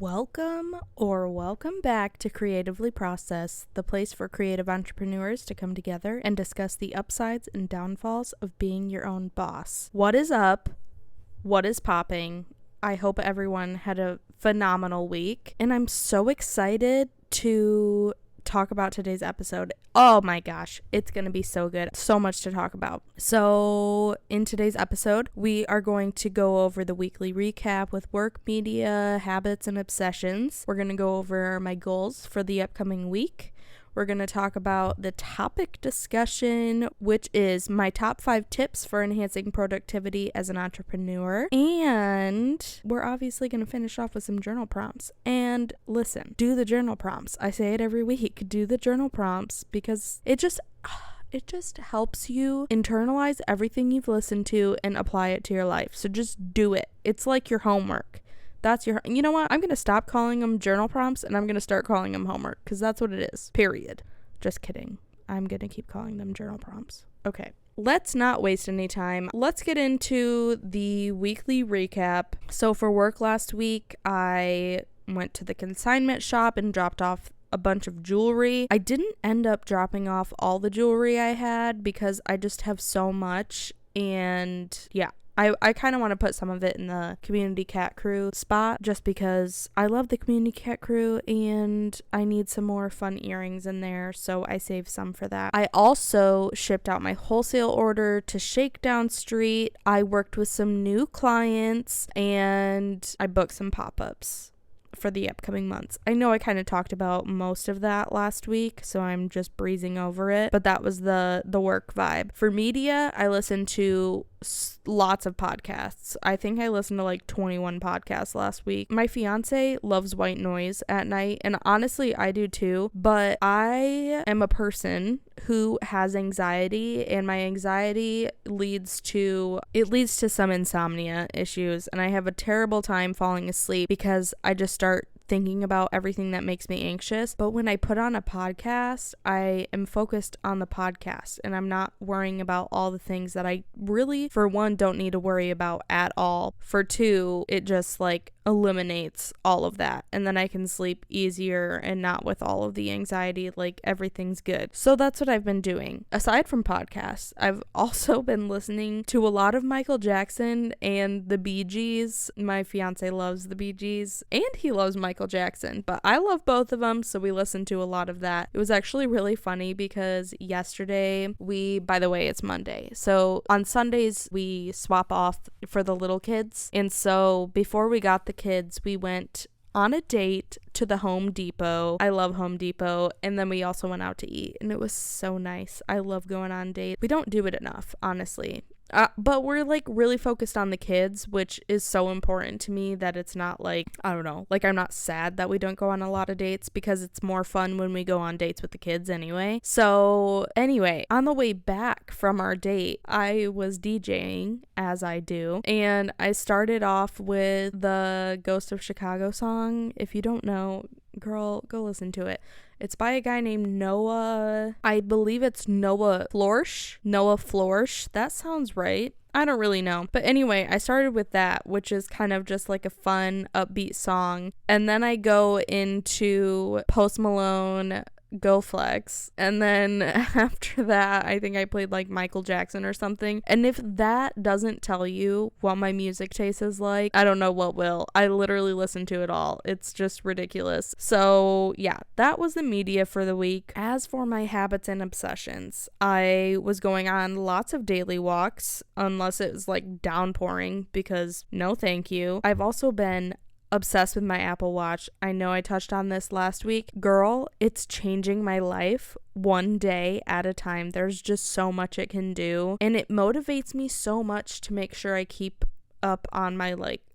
Welcome back to Creatively Processed, the place for creative entrepreneurs to come together and discuss the upsides and downfalls of being your own boss. What is up? What is popping? I hope everyone had a phenomenal week, and I'm so excited to talk about today's episode. Oh my gosh, it's gonna be so good. So much to talk about. So in today's episode, we are going to go over the weekly recap with work, media, habits, and obsessions. We're gonna go over my goals for the upcoming week. We're going to talk about the topic discussion, which is my top 5 tips for enhancing productivity as an entrepreneur. And we're obviously going to finish off with some journal prompts. And listen, do the journal prompts. I say it every week. Do the journal prompts because it just helps you internalize everything you've listened to and apply it to your life. So just do it. It's like your homework. You know what? I'm going to stop calling them journal prompts and I'm going to start calling them homework because that's what it is. Period. Just kidding. I'm going to keep calling them journal prompts. Okay. Let's not waste any time. Let's get into the weekly recap. So for work last week, I went to the consignment shop and dropped off a bunch of jewelry. I didn't end up dropping off all the jewelry I had because I just have so much. And yeah, I kind of want to put some of it in the community cat crew spot just because I love the community cat crew and I need some more fun earrings in there, so I saved some for that. I also shipped out my wholesale order to Shakedown Street. I worked with some new clients and I booked some pop-ups for the upcoming months. I know I kind of talked about most of that last week, so I'm just breezing over it, but that was the work vibe. For media, I listened to lots of podcasts. I think I listened to like 21 podcasts last week. My fiance loves white noise at night, and honestly, I do too, but I am a person who has anxiety, and my anxiety leads to some insomnia issues, and I have a terrible time falling asleep because I just start thinking about everything that makes me anxious. But when I put on a podcast, I am focused on the podcast and I'm not worrying about all the things that I really, for one, don't need to worry about at all. For two, it just like eliminates all of that, and then I can sleep easier and not with all of the anxiety. Like everything's good. So that's what I've been doing. Aside from podcasts, I've also been listening to a lot of Michael Jackson and the Bee Gees. My fiance loves the Bee Gees and he loves Michael Jackson, but I love both of them, so we listened to a lot of that. It was actually really funny because yesterday by the way, it's Monday, so on Sundays we swap off for the little kids, and so before we got the kids, we went on a date to the Home Depot. I love Home Depot. And then we also went out to eat, and it was so nice. I love going on dates. We don't do it enough, honestly. But we're like really focused on the kids, which is so important to me that it's not like, I don't know, like I'm not sad that we don't go on a lot of dates because it's more fun when we go on dates with the kids anyway. So anyway, on the way back from our date, I was DJing as I do, and I started off with the Ghost of Chicago song. If you don't know, girl, go listen to it. It's by a guy named Noah. I believe it's Noah Florsch. That sounds right. I don't really know. But anyway, I started with that, which is kind of just like a fun, upbeat song. And then I go into Post Malone, Go Flex, and then after that I think I played like Michael Jackson or something. And if that doesn't tell you what my music taste is like, I don't know what will. I literally listen to it all. It's just ridiculous. So yeah, that was the media for the week. As for my habits and obsessions, I was going on lots of daily walks unless it was like downpouring, because no thank you. I've also been obsessed with my Apple Watch. I know I touched on this last week. Girl, it's changing my life one day at a time. There's just so much it can do, and it motivates me so much to make sure I keep up on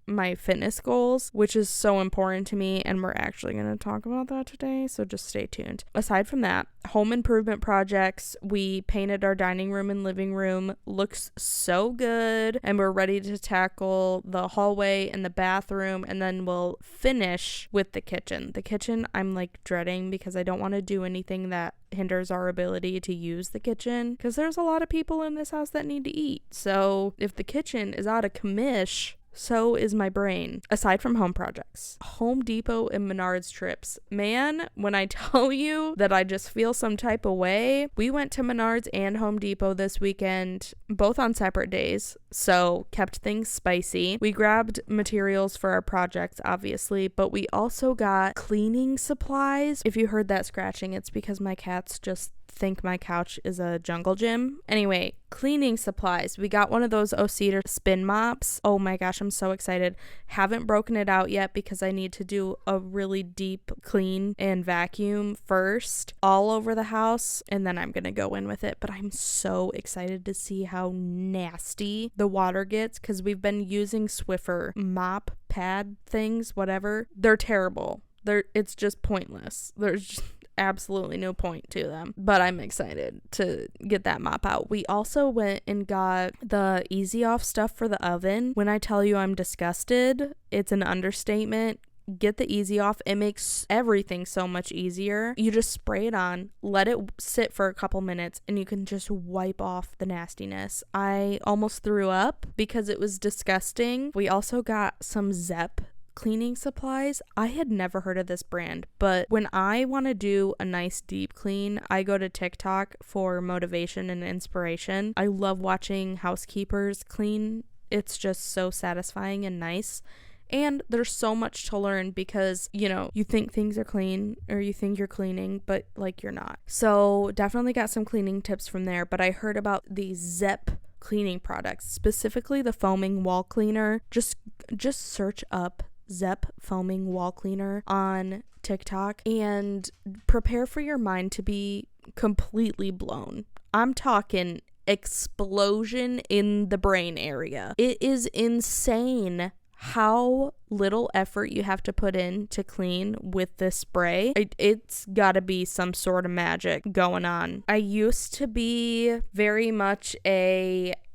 my fitness goals, which is so important to me, and we're actually going to talk about that today, so just stay tuned. Aside from that, home improvement projects. We painted our dining room and living room. Looks so good, and we're ready to tackle the hallway and the bathroom, and then we'll finish with the kitchen. The kitchen I'm like dreading because I don't want to do anything that hinders our ability to use the kitchen, because there's a lot of people in this house that need to eat. So if the kitchen is out of commish, So is my brain. Aside from home projects, Home Depot and Menards trips. Man, when I tell you that I just feel some type of way, we went to Menards and Home Depot this weekend, both on separate days, so kept things spicy. We grabbed materials for our projects, obviously, but we also got cleaning supplies. If you heard that scratching, it's because my cats just think my couch is a jungle gym. Anyway, cleaning supplies. We got one of those O-Cedar spin mops. Oh my gosh, I'm so excited. Haven't broken it out yet because I need to do a really deep clean and vacuum first all over the house, and then I'm gonna go in with it. But I'm so excited to see how nasty the water gets because we've been using Swiffer mop pad things, whatever. They're terrible. It's just pointless. There's just absolutely no point to them, but I'm excited to get that mop out. We also went and got the easy off stuff for the oven. When I tell you I'm disgusted, it's an understatement. Get the easy off. It makes everything so much easier. You just spray it on, let it sit for a couple minutes, and you can just wipe off the nastiness. I almost threw up because it was disgusting. We also got some Zepp cleaning supplies. I had never heard of this brand, but when I want to do a nice deep clean, I go to TikTok for motivation and inspiration. I love watching housekeepers clean. It's just so satisfying and nice. And there's so much to learn because, you think things are clean or you think you're cleaning, but like you're not. So definitely got some cleaning tips from there, but I heard about the Zepp cleaning products, specifically the foaming wall cleaner. Just search up Zepp foaming wall cleaner on TikTok and prepare for your mind to be completely blown. I'm talking explosion in the brain area. It is insane how little effort you have to put in to clean with this spray. It's gotta be some sort of magic going on. I used to be very much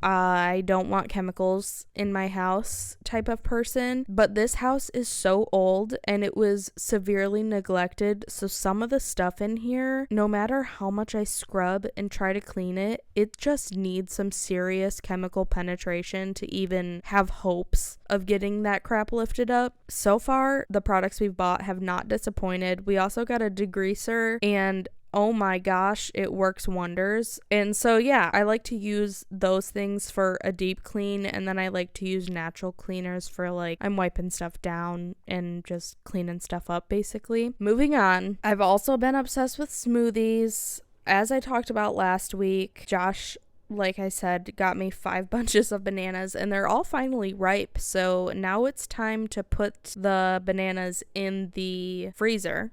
I don't want chemicals in my house type of person, but this house is so old and it was severely neglected, so some of the stuff in here, no matter how much I scrub and try to clean it, it just needs some serious chemical penetration to even have hopes of getting that crap lifted up. So far, the products we've bought have not disappointed. We also got a degreaser, and oh my gosh, it works wonders. And so yeah, I like to use those things for a deep clean, and then I like to use natural cleaners for like I'm wiping stuff down and just cleaning stuff up basically. Moving on, I've also been obsessed with smoothies. As I talked about last week, Josh, like I said, got me 5 bunches of bananas, and they're all finally ripe. So now it's time to put the bananas in the freezer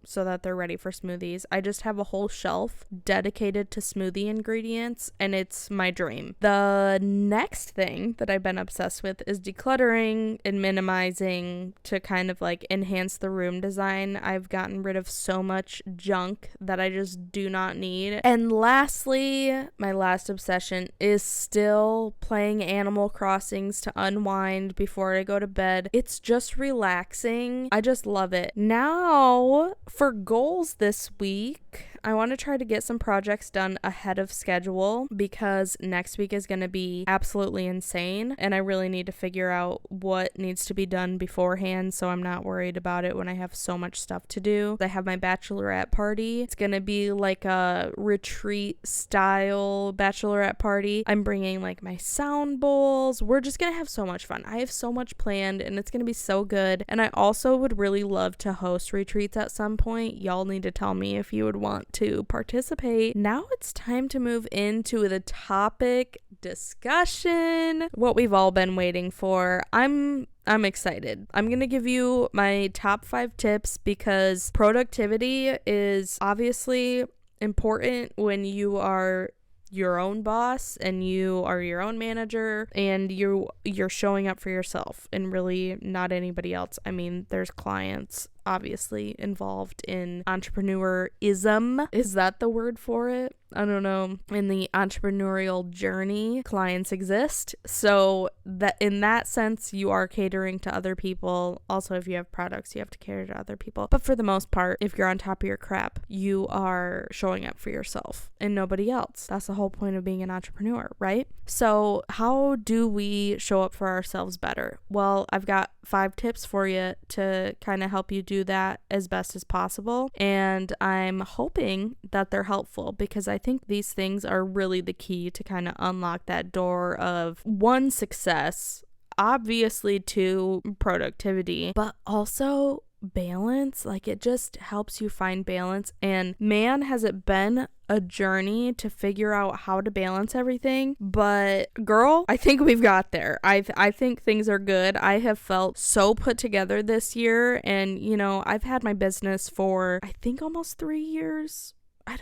so that they're ready for smoothies. I just have a whole shelf dedicated to smoothie ingredients, and it's my dream. The next thing that I've been obsessed with is decluttering and minimizing to kind of like enhance the room design. I've gotten rid of so much junk that I just do not need. And lastly, my last obsession is still playing Animal Crossings to unwind before I go to bed. It's just relaxing. I just love it. Now, for goals this week, I want to try to get some projects done ahead of schedule because next week is going to be absolutely insane, and I really need to figure out what needs to be done beforehand so I'm not worried about it when I have so much stuff to do. I have my bachelorette party. It's going to be like a retreat style bachelorette party. I'm bringing like my sound bowls. We're just going to have so much fun. I have so much planned, and it's going to be so good. And I also would really love to host retreats at some point. Y'all need to tell me if you would want to participate. Now it's time to move into the topic discussion, what we've all been waiting for. I'm excited. I'm going to give you my top 5 tips because productivity is obviously important when you are your own boss and you are your own manager and you're showing up for yourself and really not anybody else. I mean, there's clients obviously involved in entrepreneurism. Is that the word for it? I don't know. In the entrepreneurial journey, clients exist. So that in that sense, you are catering to other people. Also, if you have products, you have to cater to other people. But for the most part, if you're on top of your crap, you are showing up for yourself and nobody else. That's the whole point of being an entrepreneur, right? So how do we show up for ourselves better? Well, I've got 5 tips for you to kind of help you do that as best as possible. And I'm hoping that they're helpful because I think these things are really the key to kind of unlock that door of 1, success, obviously 2, productivity, but also balance. Like, it just helps you find balance. And man, has it been a journey to figure out how to balance everything. But girl, I think we've got there. I think things are good. I have felt so put together this year, and you know, I've had my business for I think almost 3 years. I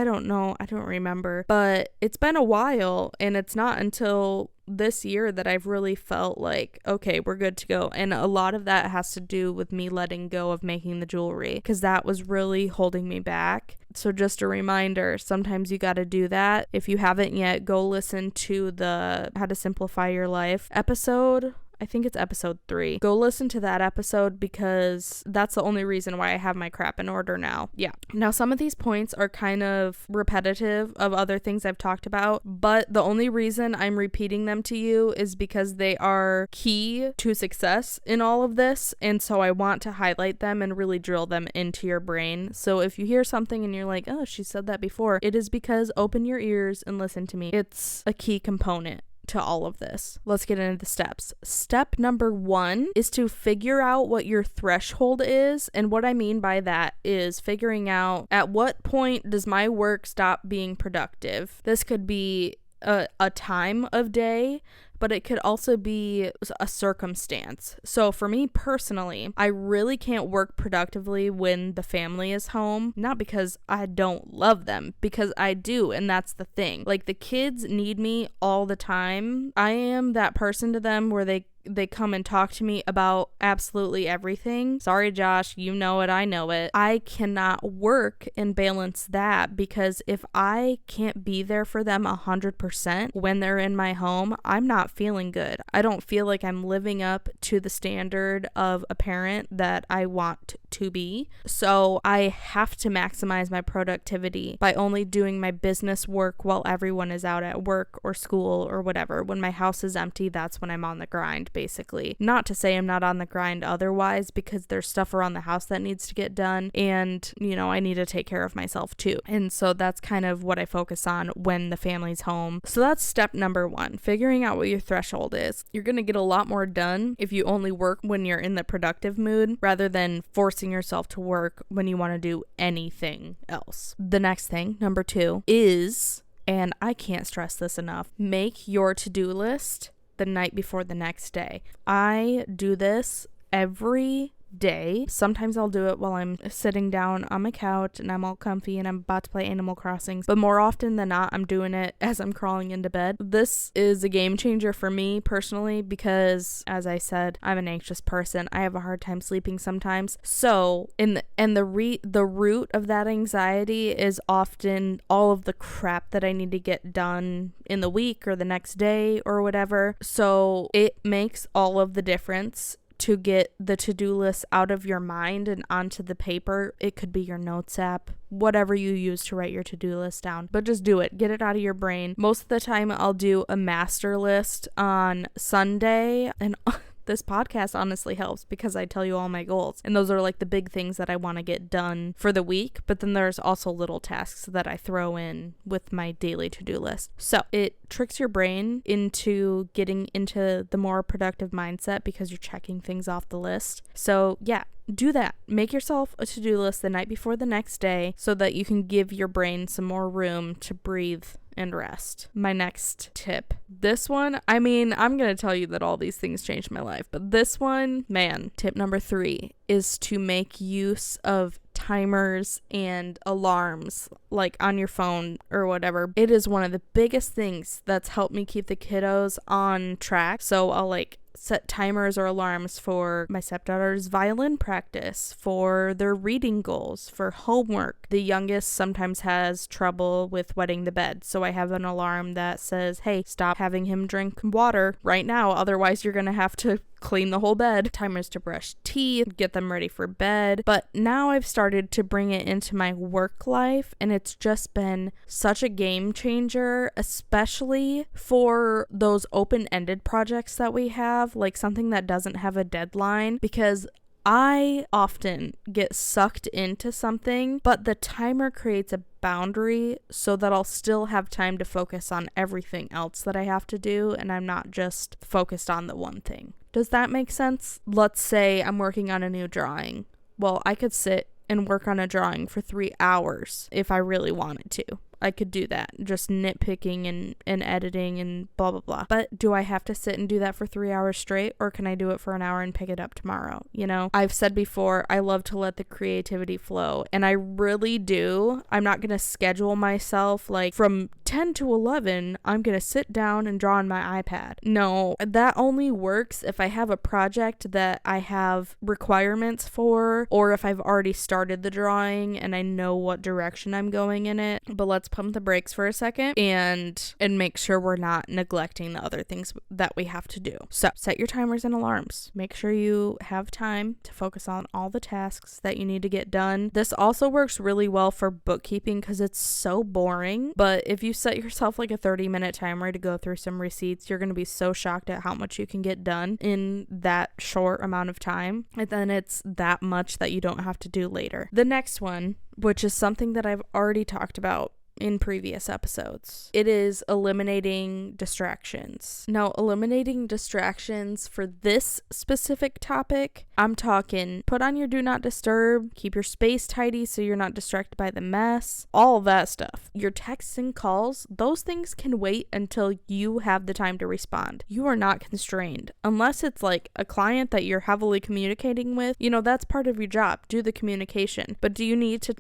don't know. I don't remember. But it's been a while, and it's not until this year that I've really felt like, okay, we're good to go. And a lot of that has to do with me letting go of making the jewelry, because that was really holding me back. So just a reminder, sometimes you got to do that. If you haven't yet, go listen to the How to Simplify Your Life episode. I think it's episode 3. Go listen to that episode because that's the only reason why I have my crap in order now. Yeah. Now, some of these points are kind of repetitive of other things I've talked about, but the only reason I'm repeating them to you is because they are key to success in all of this. And so I want to highlight them and really drill them into your brain. So if you hear something and you're like, oh, she said that before, it is because open your ears and listen to me. It's a key component to all of this. Let's get into the steps. Step number 1 is to figure out what your threshold is. And what I mean by that is figuring out at what point does my work stop being productive. This could be a time of day, but it could also be a circumstance. So for me personally, I really can't work productively when the family is home. Not because I don't love them, because I do, and that's the thing. Like, the kids need me all the time. I am that person to them where they come and talk to me about absolutely everything. Sorry, Josh, you know it, I know it. I cannot work and balance that, because if I can't be there for them 100% when they're in my home, I'm not feeling good. I don't feel like I'm living up to the standard of a parent that I want to be. So I have to maximize my productivity by only doing my business work while everyone is out at work or school or whatever. When my house is empty, that's when I'm on the grind, basically. Not to say I'm not on the grind otherwise, because there's stuff around the house that needs to get done, and you know, I need to take care of myself too. And so that's kind of what I focus on when the family's home. So that's step number 1, figuring out what your threshold is. You're gonna get a lot more done if you only work when you're in the productive mood, rather than forcing yourself to work when you want to do anything else. The next thing, number 2, is, and I can't stress this enough, make your to-do list the night before the next day. I do this every day. Sometimes I'll do it while I'm sitting down on my couch and I'm all comfy and I'm about to play Animal Crossing, but more often than not, I'm doing it as I'm crawling into bed. This is a game changer for me personally, because as I said, I'm an anxious person. I have a hard time sleeping sometimes. So the root of that anxiety is often all of the crap that I need to get done in the week or the next day or whatever. So it makes all of the difference to get the to-do list out of your mind and onto the paper. It could be your notes app, whatever you use to write your to-do list down, but just do it. Get it out of your brain. Most of the time I'll do a master list on Sunday, and this podcast honestly helps because I tell you all my goals, and those are like the big things that I want to get done for the week, but then there's also little tasks that I throw in with my daily to-do list. So it tricks your brain into getting into the more productive mindset because you're checking things off the list. So yeah, do that. Make yourself a to-do list the night before the next day so that you can give your brain some more room to breathe and rest. My next tip. This one, I mean, I'm going to tell you that all these things changed my life, but this one, man, tip number 3 is to make use of timers and alarms, like on your phone or whatever. It is one of the biggest things that's helped me keep the kiddos on track. So I'll like set timers or alarms for my stepdaughter's violin practice, for their reading goals, for homework. The youngest sometimes has trouble with wetting the bed, so I have an alarm that says, hey, stop having him drink water right now, otherwise you're gonna have to clean the whole bed. Timers to brush teeth, get them ready for bed. But now I've started to bring it into my work life, and it's just been such a game changer, especially for those open-ended projects that we have, like something that doesn't have a deadline, because I often get sucked into something, but the timer creates a boundary so that I'll still have time to focus on everything else that I have to do, and I'm not just focused on the one thing. Does that make sense? Let's say I'm working on a new drawing. Well, I could sit and work on a drawing for 3 hours if I really wanted to. I could do that, just nitpicking and editing and blah, blah, blah. But do I have to sit and do that for 3 hours straight, or can I do it for an hour and pick it up tomorrow? You know, I've said before, I love to let the creativity flow, and I really do. I'm not going to schedule myself like from 10 to 11, I'm going to sit down and draw on my iPad. No, that only works if I have a project that I have requirements for, or if I've already started the drawing and I know what direction I'm going in it. But let's pump the brakes for a second and make sure we're not neglecting the other things that we have to do. So set your timers and alarms. Make sure you have time to focus on all the tasks that you need to get done. This also works really well for bookkeeping because it's so boring. But if you set yourself like a 30-minute timer to go through some receipts, you're going to be so shocked at how much you can get done in that short amount of time. And then it's that much that you don't have to do later. The next one, which is something that I've already talked about in previous episodes. It is eliminating distractions. Now, eliminating distractions for this specific topic, I'm talking put on your do not disturb, keep your space tidy so you're not distracted by the mess, all of that stuff. Your texts and calls, those things can wait until you have the time to respond. You are not constrained. Unless it's like a client that you're heavily communicating with, that's part of your job. Do the communication. But do you need to,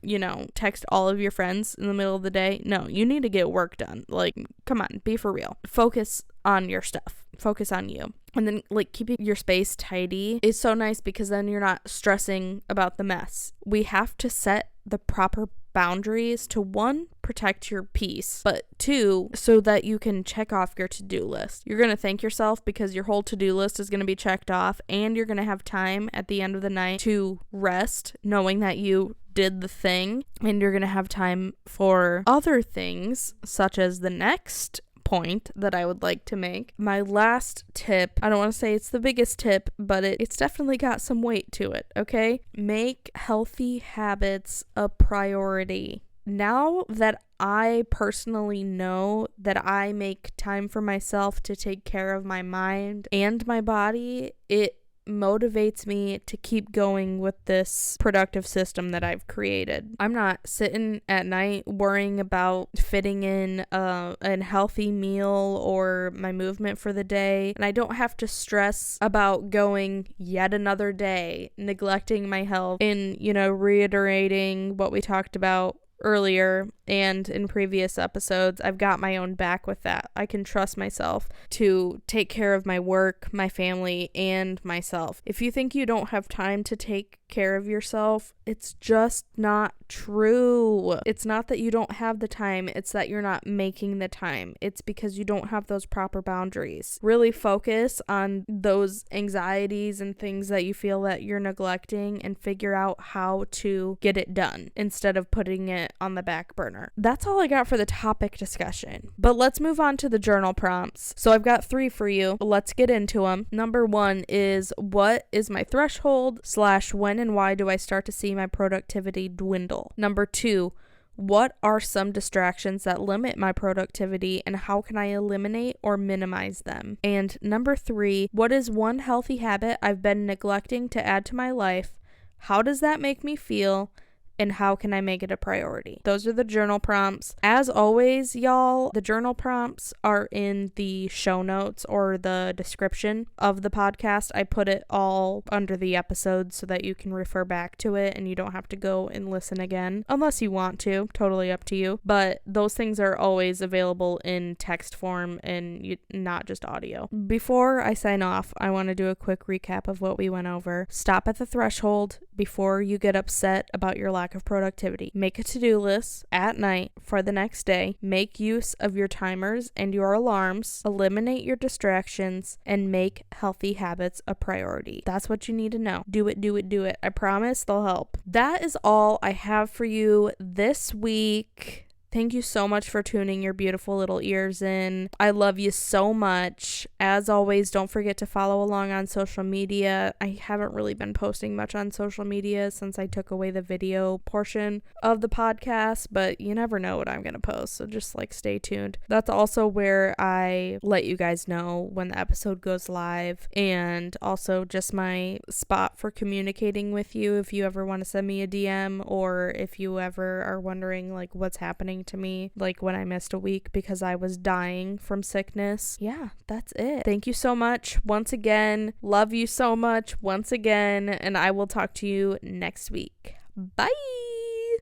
text all of your friends in the middle of the day? No, you need to get work done. Like, come on, be for real. Focus on your stuff. Focus on you. And then, keeping your space tidy is so nice because then you're not stressing about the mess. We have to set the proper boundaries to, 1, protect your peace, but 2, so that you can check off your to-do list. You're going to thank yourself because your whole to-do list is going to be checked off, and you're going to have time at the end of the night to rest, knowing that you did the thing, and you're going to have time for other things, such as the next point that I would like to make. My last tip, I don't want to say it's the biggest tip, but it's definitely got some weight to it, okay? Make healthy habits a priority. Now that I personally know that I make time for myself to take care of my mind and my body, it motivates me to keep going with this productive system that I've created. I'm not sitting at night worrying about fitting in a healthy meal or my movement for the day, and I don't have to stress about going yet another day, neglecting my health, and reiterating what we talked about earlier and in previous episodes. I've got my own back with that. I can trust myself to take care of my work, my family, and myself. If you think you don't have time to take care of yourself, it's just not true. It's not that you don't have the time, it's that you're not making the time. It's because you don't have those proper boundaries. Really focus on those anxieties and things that you feel that you're neglecting and figure out how to get it done instead of putting it on the back burner. That's all I got for the topic discussion. But let's move on to the journal prompts. So I've got 3 for you. Let's get into them. Number 1 is, what is my threshold / when and why do I start to see my productivity dwindle? Number 2, what are some distractions that limit my productivity and how can I eliminate or minimize them? And number 3, what is one healthy habit I've been neglecting to add to my life? How does that make me feel? and how can I make it a priority? Those are the journal prompts. As always, y'all, the journal prompts are in the show notes or the description of the podcast. I put it all under the episode so that you can refer back to it and you don't have to go and listen again unless you want to. Totally up to you. But those things are always available in text form and not just audio. Before I sign off, I want to do a quick recap of what we went over. Stop at the threshold before you get upset about your lack of productivity. Make a to-do list at night for the next day. Make use of your timers and your alarms. Eliminate your distractions and make healthy habits a priority. That's what you need to know. Do it, do it, do it. I promise they'll help. That is all I have for you this week. Thank you so much for tuning your beautiful little ears in. I love you so much. As always, don't forget to follow along on social media. I haven't really been posting much on social media since I took away the video portion of the podcast, but you never know what I'm going to post, so just stay tuned. That's also where I let you guys know when the episode goes live, and also just my spot for communicating with you if you ever want to send me a DM, or if you ever are wondering what's happening to me, when I missed a week because I was dying from sickness. Yeah, that's it. Thank you so much once again. Love you so much once again, and I will talk to you next week. Bye.